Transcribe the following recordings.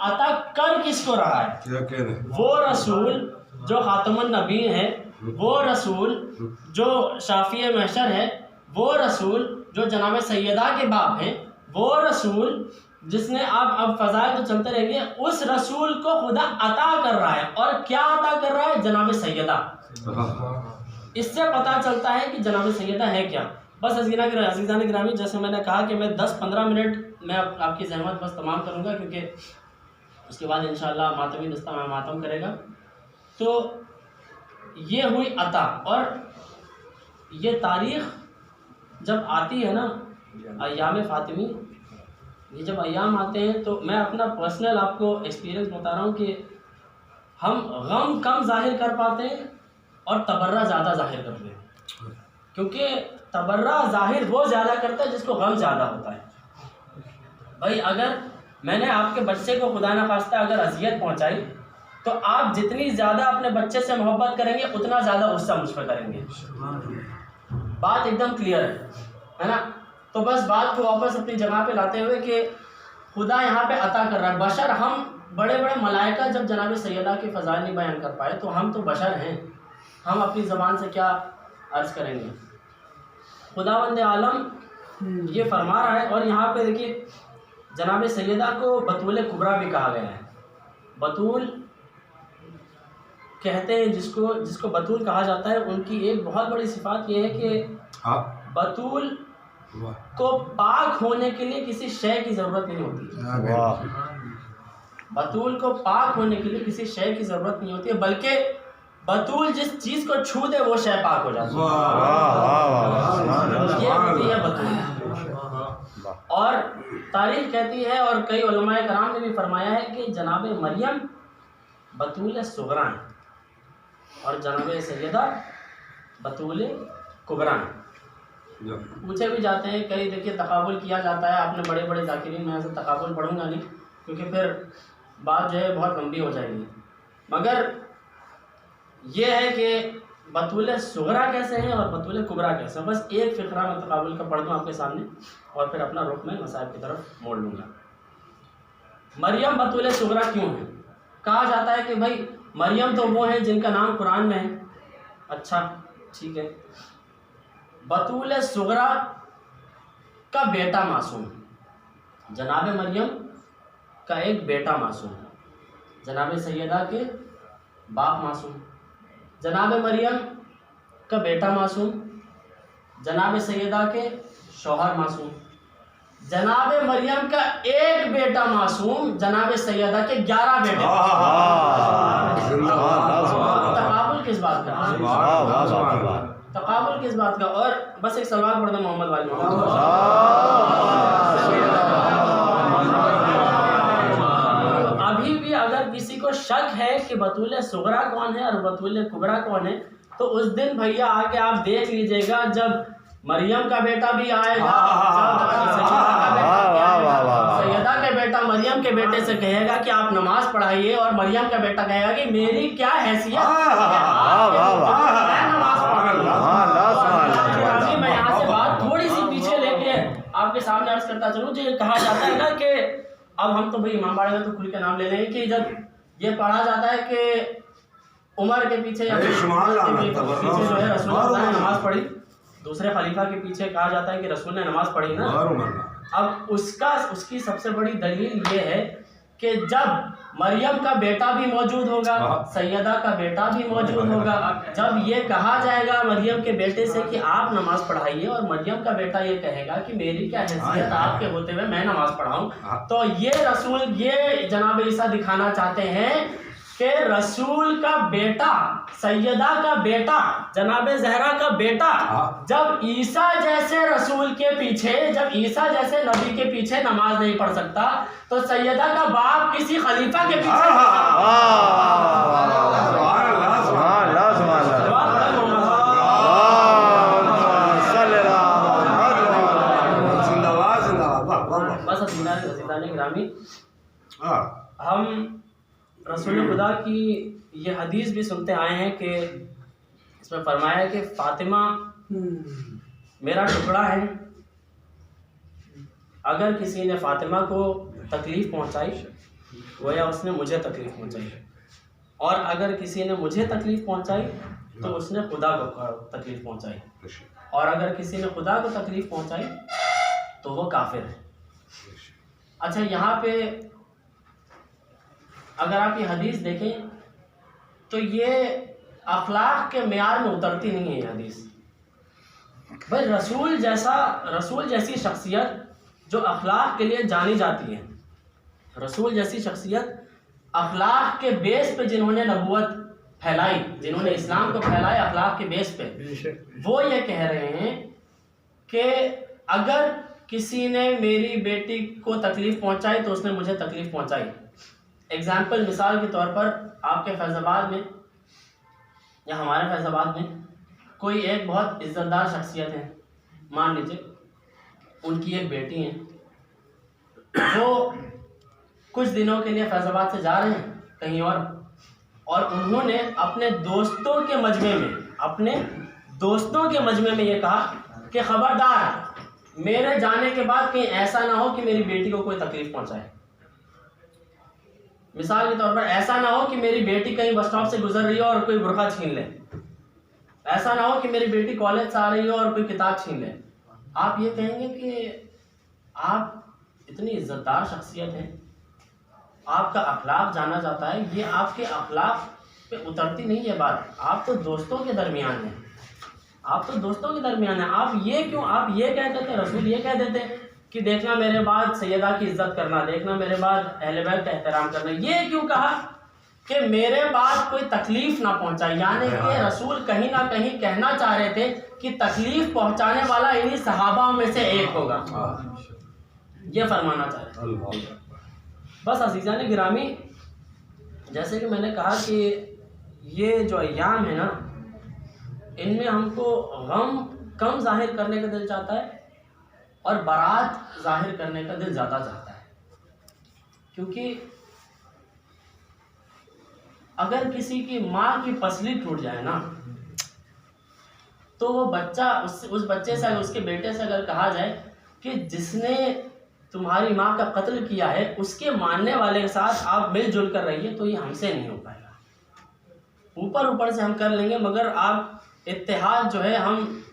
अता कर किसको रहा है? क्या कह रहे? वो रसूल जो खातमुन नबी है, वो रसूल जो शाफी महशर है, वो रसूल जो जनाब सैयदा के बाप हैं, वो रसूल जिसने अब फ़ज़ाइल तो चलते रहेंगे, उस रसूल को खुदा अता कर रहा है। और क्या अता कर रहा है? जनाब सैयदा। इससे पता चलता है कि जनाब सैयदा है क्या। बस अज़ीज़ान गिरामी, जैसे मैंने कहा कि मैं 10-15 मिनट में आपकी ज़हमत बस तमाम करूँगा, क्योंकि उसके बाद इंशाअल्लाह मातमी दस्ता मातम करेगा। तो ये हुई अता। और ये तारीख़ जब आती है ना, अय्याम फ़ातिमी, ये जब अय्याम आते हैं, तो मैं अपना पर्सनल आपको एक्सपीरियंस बता रहा हूँ कि हम गम कम ज़ाहिर कर पाते हैं और तबर्रा ज़्यादा ज़ाहिर करते हैं, क्योंकि तबर्रा ज़ाहिर वो ज़्यादा करता है जिसको गम ज़्यादा होता है। भाई अगर मैंने आपके बच्चे को खुदा न खास्ता अगर अजियत पहुँचाई, तो आप जितनी ज़्यादा अपने बच्चे से मोहब्बत करेंगे उतना ज़्यादा गुस्सा मुझ पर करेंगे। बात एकदम क्लियर है ना। तो बस बात को वापस अपनी जगह पे लाते हुए कि खुदा यहाँ पे अता कर रहा है। बशर हम, बड़े बड़े मलाइका जब जनाब सैयदा के फ़ज़ाइल नहीं बयान कर पाए, तो हम तो बशर हैं, हम अपनी ज़बान से क्या अर्ज़ करेंगे। खुदावंद आलम ये फरमा रहा है। और यहाँ पे देखिए, जनाब सैयदा को बतूल कुबरा भी कहा गया है। बतूल कहते हैं जिसको बतूल कहा जाता है। उनकी एक बहुत बड़ी सिफात ये है कि बतूल को पाक होने के लिए किसी शय की ज़रूरत नहीं होती। बतूल को पाक होने के लिए किसी शय की ज़रूरत नहीं होती है, बल्कि बतूल जिस चीज़ को छू दे वो शय पाक हो जाती है। ये होती है बतूल। और तारीख़ कहती है, और कई उलमाए कराम ने भी फरमाया है कि जनाब मरियम बतूल सुगरा है और जनाब सैयदा बतूल कुबरा है। पूछे भी जाते हैं कई, देखिए तकाबुल किया जाता है। आपने बड़े बड़े ज़ाकिरीन में ऐसे तकाबुल पढ़ूंगा नहीं, क्योंकि फिर बात जो है बहुत लंबी हो जाएगी। मगर ये है कि बतूल सुगरा कैसे हैं और बतूल कुबरा कैसे हैं। बस एक फ़िक्रा में तकाबुल का पढ़ दूँ आपके सामने, और फिर अपना रुख में मसाइब की तरफ मोड़ लूँगा। मरियम बतूल सुगरा क्यों है? कहा जाता है कि भाई मरियम तो वो है जिनका नाम कुरान में है। अच्छा ठीक है, बतूल सुगरा का बेटा मासूम, जनाब मरियम का एक बेटा मासूम, जनाब सैयदा के बाप मासूम, जनाब मरियम का बेटा मासूम, जनाब सैयदा के शौहर मासूम, जनाब मरियम का एक बेटा मासूम, जनाब सैयदा के 11 बेटे। तकाबुल किस बात का? तकाबुल किस बात का? और बस एक सलवात पढ़ दो मोहम्मद वाली। अभी भी अगर किसी को शक है कि बतूल सुगरा कौन है और बतूल कुबरा कौन है, तो उस दिन भैया आके आप देख लीजिएगा, जब मरियम का बेटा भी आएगा, सैयदा के बेटा मरियम के बेटे से कहेगा कि आप नमाज पढ़ाइए, और मरियम का बेटा कहेगा कि मेरी क्या हैसियत, मैं यहाँ से बात थोड़ी सी पीछे लेके आपके सामने अर्ज करता चलूँ। जो कहा जाता है ना कि अब हम तो भाई इमाम बाड़े में तो खुल के नाम ले लें कि जब ये पढ़ा जाता है कि उमर के पीछे या पीछे जो है रसूल ने नमाज पढ़ी, दूसरे खलीफा के पीछे कहा जाता है कि रसूल ने नमाज पढ़ी ना। अब उसकी सबसे बड़ी दलील ये है कि जब मरियम का बेटा भी मौजूद होगा, सैयदा का बेटा भी मौजूद होगा, जब ये कहा जाएगा मरियम के बेटे से कि आप नमाज पढ़ाइए, और मरियम का बेटा ये कहेगा कि मेरी क्या हैसियत आपके होते हुए मैं नमाज पढ़ाऊं, तो ये रसूल, ये जनाब ईसा दिखाना चाहते हैं कि रसूल का बेटा, सैयदा का बेटा, जनाब ज़हरा का बेटा, जब ईसा जैसे रसूल के पीछे, जब ईसा जैसे नबी के पीछे नमाज नहीं पढ़ सकता, तो सैयदा का बाप किसी खलीफा के पीछे हम रसूल खुदा की ये हदीस भी सुनते आए हैं कि इसमें फरमाया है कि फातिमा मेरा टुकड़ा है। अगर किसी ने फातिमा को तकलीफ़ पहुंचाई गोया उसने मुझे तकलीफ़ पहुंचाई, और अगर किसी ने मुझे तकलीफ़ पहुंचाई तो उसने खुदा को तकलीफ़ पहुंचाई, और अगर किसी ने खुदा को तकलीफ़ पहुंचाई तो वो काफिर है। अच्छा, यहाँ पे अगर आप ये हदीस देखें तो ये अखलाक के मेयार में उतरती नहीं है ये हदीस। भाई रसूल जैसी शख्सियत जो अखलाक के लिए जानी जाती है, रसूल जैसी शख्सियत अखलाक के बेस पे जिन्होंने नबूवत फैलाई, जिन्होंने इस्लाम को फैलाया अखलाक के बेस पे, वो ये कह रहे हैं कि अगर किसी ने मेरी बेटी को तकलीफ़ पहुंचाई तो उसने मुझे तकलीफ़ पहुंचाई। एग्जाम्पल, मिसाल के तौर पर आपके फैज़ाबाद में या हमारे फैज़ाबाद में कोई एक बहुत इज़्ज़तदार शख्सियत है, मान लीजिए उनकी एक बेटी है, वो कुछ दिनों के लिए फैज़ाबाद से जा रहे हैं कहीं और उन्होंने अपने दोस्तों के मजमे में ये कहा कि ख़बरदार मेरे जाने के बाद कहीं ऐसा ना हो कि मेरी बेटी को कोई तकलीफ़ पहुंचाए। मिसाल के तौर पर ऐसा ना हो कि मेरी बेटी कहीं बस स्टॉप से गुजर रही हो और कोई बुर्का छीन ले, ऐसा ना हो कि मेरी बेटी कॉलेज से आ रही हो और कोई किताब छीन ले। आप ये कहेंगे कि आप इतनी इज्जतदार शख्सियत हैं, आपका अखलाक जाना जाता है, ये आपके अखलाक पे उतरती नहीं है बात। आप तो दोस्तों के दरमियान हैं, आप ये क्यों, आप ये कह देते, रसूल ये कह देते कि देखना मेरे बाद सैयदा की इज्जत करना, देखना मेरे बाद अहले बैत का एहतराम करना, ये क्यों कहा कि मेरे बाद कोई तकलीफ़ ना पहुंचाए। यानी कि रसूल कहीं ना कहीं कहना चाह रहे थे कि तकलीफ़ पहुंचाने वाला इन्हीं सहाबा में से एक होगा, ये फरमाना चाह रहे थे। बस अज़ीज़ान गिरामी, जैसे कि मैंने कहा कि ये जो अय्याम है ना, इनमें हमको गम कम जाहिर करने का दिल चाहता है और बारात जाहिर करने का दिल ज़्यादा चाहता है। क्योंकि अगर किसी की माँ की पसली टूट जाए ना, तो वो बच्चा उस बच्चे से, उसके बेटे से अगर कहा जाए कि जिसने तुम्हारी माँ का कत्ल किया है उसके मानने वाले के साथ आप मिलजुल कर रहिए, तो ये हमसे नहीं हो पाएगा। ऊपर से हम कर लेंगे, मगर आप इत्तेहाद जो है हम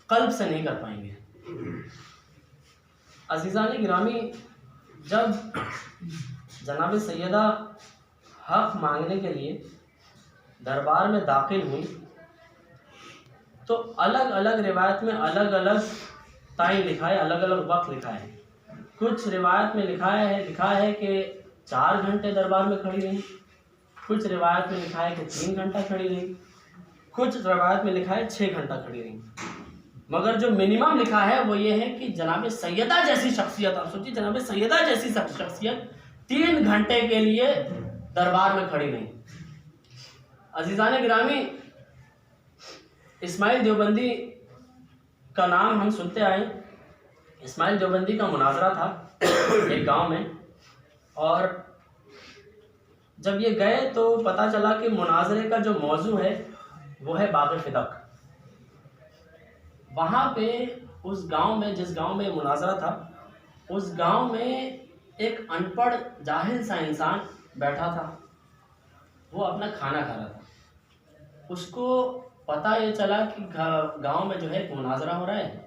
कल्ब से नहीं कर पाएंगे। अज़ीज़ान गिरामी, जब जनाब सैयदा हक़ मांगने के लिए दरबार में दाखिल हुई तो अलग अलग रिवायत में अलग अलग टाइम लिखा है, अलग अलग वक्त लिखा है। कुछ रिवायत में लिखा है कि 4 घंटे दरबार में खड़ी रही, कुछ रिवायत में लिखा है कि 3 घंटा खड़ी रही, कुछ रिवायत में लिखा है 6 घंटा खड़ी रही। मगर जो मिनिमम लिखा है वो ये है कि जनाब सैयदा जैसी शख्सियत, आप सोचिए जनाब सैयदा जैसी शख्सियत 3 घंटे के लिए दरबार में खड़ी रही। अज़ीज़ान गिरामी, इस्माइल देवबंदी का नाम हम सुनते आए। इस्माइल देवबंदी का मुनाजरा था एक गांव में, और जब ये गए तो पता चला कि मुनाजरे का जो मौजू है वो है बाग़ फ़िदक। वहाँ पे उस गांव में, जिस गांव में मुनाजरा था, उस गांव में एक अनपढ़ जाहिल सा इंसान बैठा था। वो अपना खाना खा रहा था। उसको पता ये चला कि गांव में जो है एक मुनाजरा हो रहा है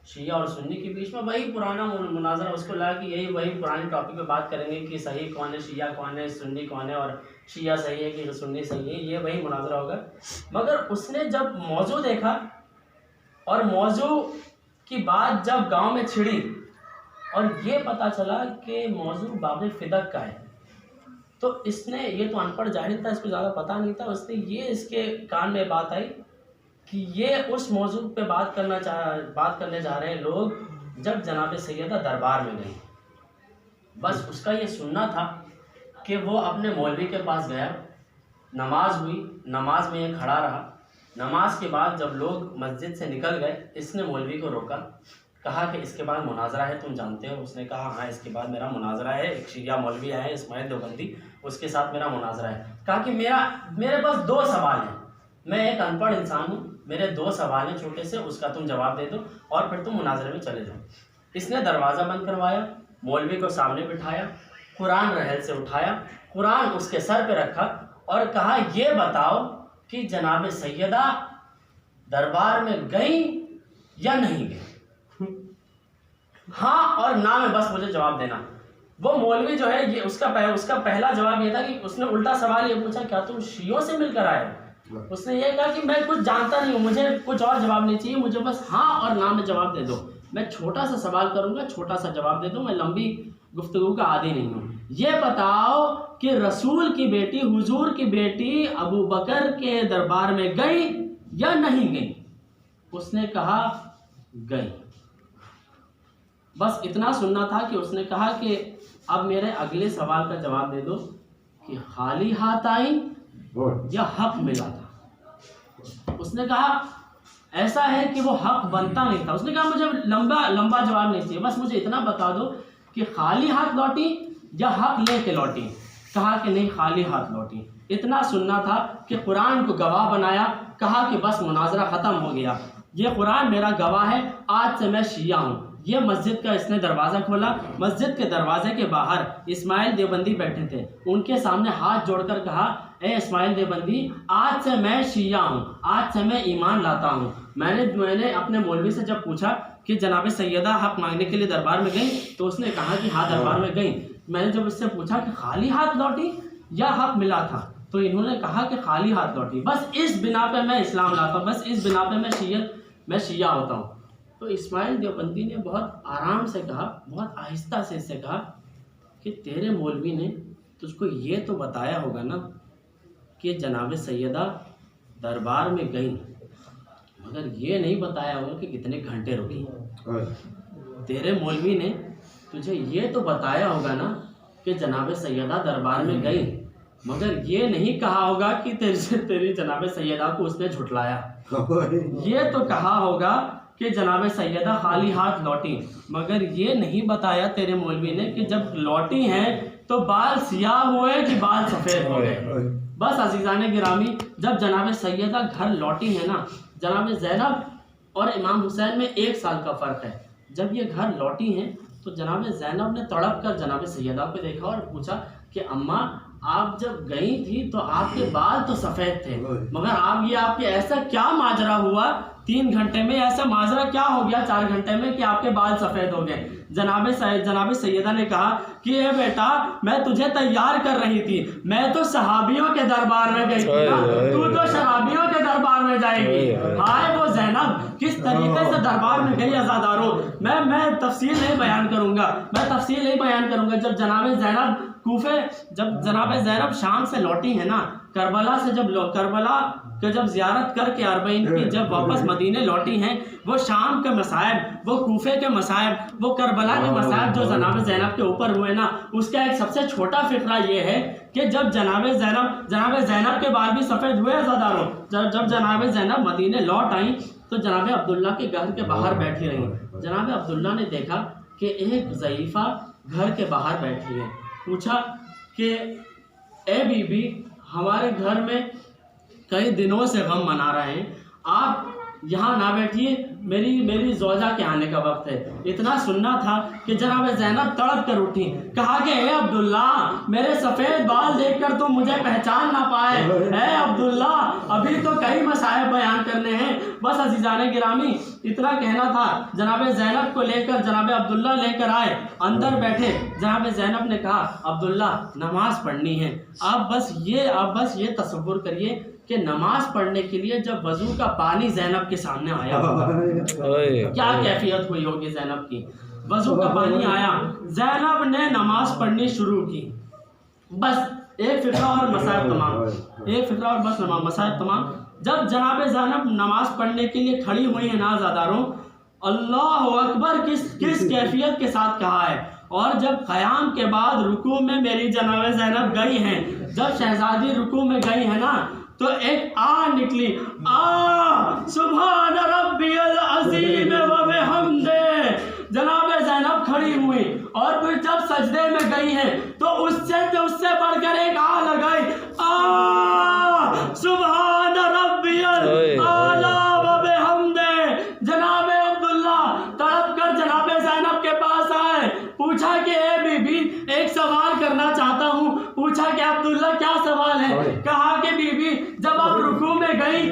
शिया और सुन्नी के बीच में। वही पुराना मुनाजरा, उसको लगा कि वही पुराने टॉपिक पे बात करेंगे कि सही कौन है, शिया कौन है, सुन्नी कौन है, और शिया सही है कि सुन्नी सही है, ये वही मुनाजरा होगा। मगर उसने जब मौजू देखा और मौजू की बात जब गांव में छिड़ी और ये पता चला कि मौजू बाग़ फ़िदक का है, तो इसने, ये तो अनपढ़ जाहिल था, इसको ज़्यादा पता नहीं था, उसने ये इसके कान में बात आई कि ये उस मौजू पे बात करने जा रहे हैं लोग जब जनाब सैयदा दरबार में गई। बस उसका ये सुनना था कि वो अपने मौलवी के पास गया, नमाज हुई, नमाज में ये खड़ा रहा। नमाज के बाद जब लोग मस्जिद से निकल गए, इसने मौलवी को रोका, कहा कि इसके बाद मुनाजरा है, तुम जानते हो? उसने कहा हाँ, इसके बाद मेरा मुनाजरा है, एक शिया मौलवी आए इस्माइल देवबंदी, उसके साथ मेरा मुनाजरा है। कहा कि मेरे पास 2 सवाल हैं, मैं एक अनपढ़ इंसान हूँ, मेरे 2 सवाल हैं छोटे से, उसका तुम जवाब दे दो और फिर तुम मुनाजरे में चले जाओ। इसने दरवाज़ा बंद करवाया, मौलवी को सामने बिठाया कुरान रहल से उठाया, कुरान उसके सर पे रखा और कहा ये बताओ कि जनाब सैयदा दरबार में गई या नहीं गई, हाँ और ना में बस मुझे जवाब देना। वो मौलवी जो है ये उसका पहला जवाब ये था कि उसने उल्टा सवाल ये पूछा, क्या तुम शियों से मिलकर आए हो? उसने ये कहा कि मैं कुछ जानता नहीं हूँ, मुझे कुछ और जवाब नहीं चाहिए, मुझे बस हाँ और ना में जवाब दे दो। मैं छोटा सा सवाल करूँगा, छोटा सा जवाब दे दो, मैं लंबी गुफ्तगू का आदी नहीं हूँ। ये बताओ कि रसूल की बेटी, हुजूर की बेटी अबू बकर के दरबार में गई या नहीं गई? उसने कहा गई। बस इतना सुनना था कि उसने कहा कि अब मेरे अगले सवाल का जवाब दे दो कि खाली हाथ आई या हक मिला था? उसने कहा ऐसा है कि वो हक बनता नहीं था। उसने कहा मुझे लंबा जवाब नहीं चाहिए, बस मुझे इतना बता दो कि खाली हाथ लौटी या हक लेके लौटी? कहा कि नहीं, खाली हाथ लौटी। इतना सुनना था कि कुरान को गवाह बनाया, कहा कि बस मुनाजरा ख़त्म हो गया, ये कुरान मेरा गवाह है, आज से मैं शिया हूँ। ये मस्जिद का इसने दरवाज़ा खोला, मस्जिद के दरवाजे के बाहर इस्माइल देवबंदी बैठे थे, उनके सामने हाथ जोड़कर कहा, ए इस्माइल देवबंदी, आज से मैं शिया हूँ, आज से मैं ईमान लाता हूँ। मैंने अपने मौलवी से जब पूछा कि जनाब सैयदा हक मांगने के लिए दरबार में गई, तो उसने कहा कि हाँ दरबार में गई। मैंने जब उससे पूछा कि खाली हाथ लौटी या हक मिला था, तो इन्होंने कहा कि खाली हाथ लौटी। बस इस बिना पे मैं इस्लाम लाता हूँ, बस इस बिना पे मैं शिया होता हूँ। तो इस्माइल देवबंदी ने बहुत आराम से कहा, बहुत आहिस्ता से इससे कहा कि तेरे मौलवी ने तुझको ये तो बताया होगा ना कि जनाब सैयदा दरबार में गई, मगर ये नहीं बताया होगा कि कितने घंटे रुकी। तेरे मौलवी ने तुझे ये तो बताया होगा ना कि जनाब सैयदा दरबार में गई, मगर ये नहीं कहा होगा कि तेरी जनाब सैयदा को उसने झुठलाया। ये तो कहा होगा कि जनाब सैयदा खाली हाथ लौटी, मगर ये नहीं बताया तेरे मौलवी ने कि जब लौटी हैं तो बाल सियाह हुए कि बाल सफ़ेद हो गए। बस अजीज़ान गिरामी, जब जनाब सैयदा घर लौटी है ना, जनाब ज़ैनब और इमाम हुसैन में 1 साल का फ़र्क है। जब ये घर लौटी हैं तो जनाब ज़ैनब ने तड़प कर जनाब सैयदा को देखा और पूछा कि अम्मा, आप जब गई थी तो आपके बाल तो सफ़ेद थे, मगर आपके ऐसा क्या माजरा हुआ 3 घंटे में, ऐसा माजरा क्या हो गया 4 घंटे में कि आपके बाल सफ़ेद हो गए? जनाब सैयदा ने कहा कि ए बेटा, मैं तुझे तैयार कर रही थी, मैं तो सहाबियों के दरबार में गई थी ना, तू तो शराबियों के दरबार में जाएगी। हाय वो ज़ैनब किस तरीके से दरबार में गई अज़ादारों, मैं तफसील नहीं बयान करूँगा। जब जनाब ज़ैनब शाम से लौटी है ना, करबला के जब ज़ियारत करके 40 की जब वापस मदीने लौटी हैं, वो शाम के मसाइब, वो कूफे के मसाइब, वो करबला के मसाइब जो जनाब ज़ैनब के ऊपर हुए ना, उसका एक सबसे छोटा फ़िक्रा ये है कि जब जनाब ज़ैनब के बाल भी सफ़ेद हुए अज़ादारों, जब जनाब ज़ैनब मदीने लौट आई तो जनाब अब्दुल्ला के घर के बाहर बैठी रही। जनाब अब्दुल्ला ने देखा कि एक ज़ईफ़ा घर के बाहर बैठी है। पूछा कि ए बीबी, हमारे घर में कई दिनों से गम मना रहे हैं, आप यहाँ ना बैठिए, मेरी ज़ौजा के आने का वक्त है। इतना सुनना था कि जनाब ज़ैनब तड़प कर उठी, कहा कि ए अब्दुल्ला, मेरे सफ़ेद बाल देखकर तो मुझे पहचान ना पाए। ए अब्दुल्ला, अभी तो कई मसाइब बयान करने हैं। बस अज़ीज़ान गिरामी, इतना कहना था। जनाब ज़ैनब को लेकर जनाब अब्दुल्ला लेकर आए, अंदर बैठे। जनाब ज़ैनब ने कहा, अब्दुल्ला, नमाज़ पढ़नी है। आप बस ये तसव्वुर करिए कि नमाज पढ़ने के लिए जब वजू का पानी ज़ैनब के सामने आया, क्या कैफियत हुई होगी ज़ैनब की। वजू का पानी आया, ज़ैनब ने नमाज पढ़नी शुरू की। बस एक फ़िक्रा और मसाइब तमाम। जब जनाब ज़ैनब नमाज पढ़ने के लिए खड़ी हुई है ना ज़ादारों, अल्लाह अकबर किस कैफियत के साथ कहा है। और जब क़याम के बाद रुकू में मेरी जनाब ज़ैनब गई हैं, जब शहज़ादी रुकू में गई है ना, तो एक आ निकली, सुभान रब्बियल अज़ीम व बिहम्दे। जनाब ज़ैनब खड़ी हुई और फिर जब सजदे में गई हैं तो उससे बढ़कर एक आ लगाई, सुभान रब्बियल आला व बिहम्दे। जनाब अब्दुल्ला तड़प कर जनाब ज़ैनब के पास आए, पूछा कि ए बीबी, एक सवाल कर अब्दुल्ला क्या सवाल है? कहा कि बीबी जब आप रुकू में गई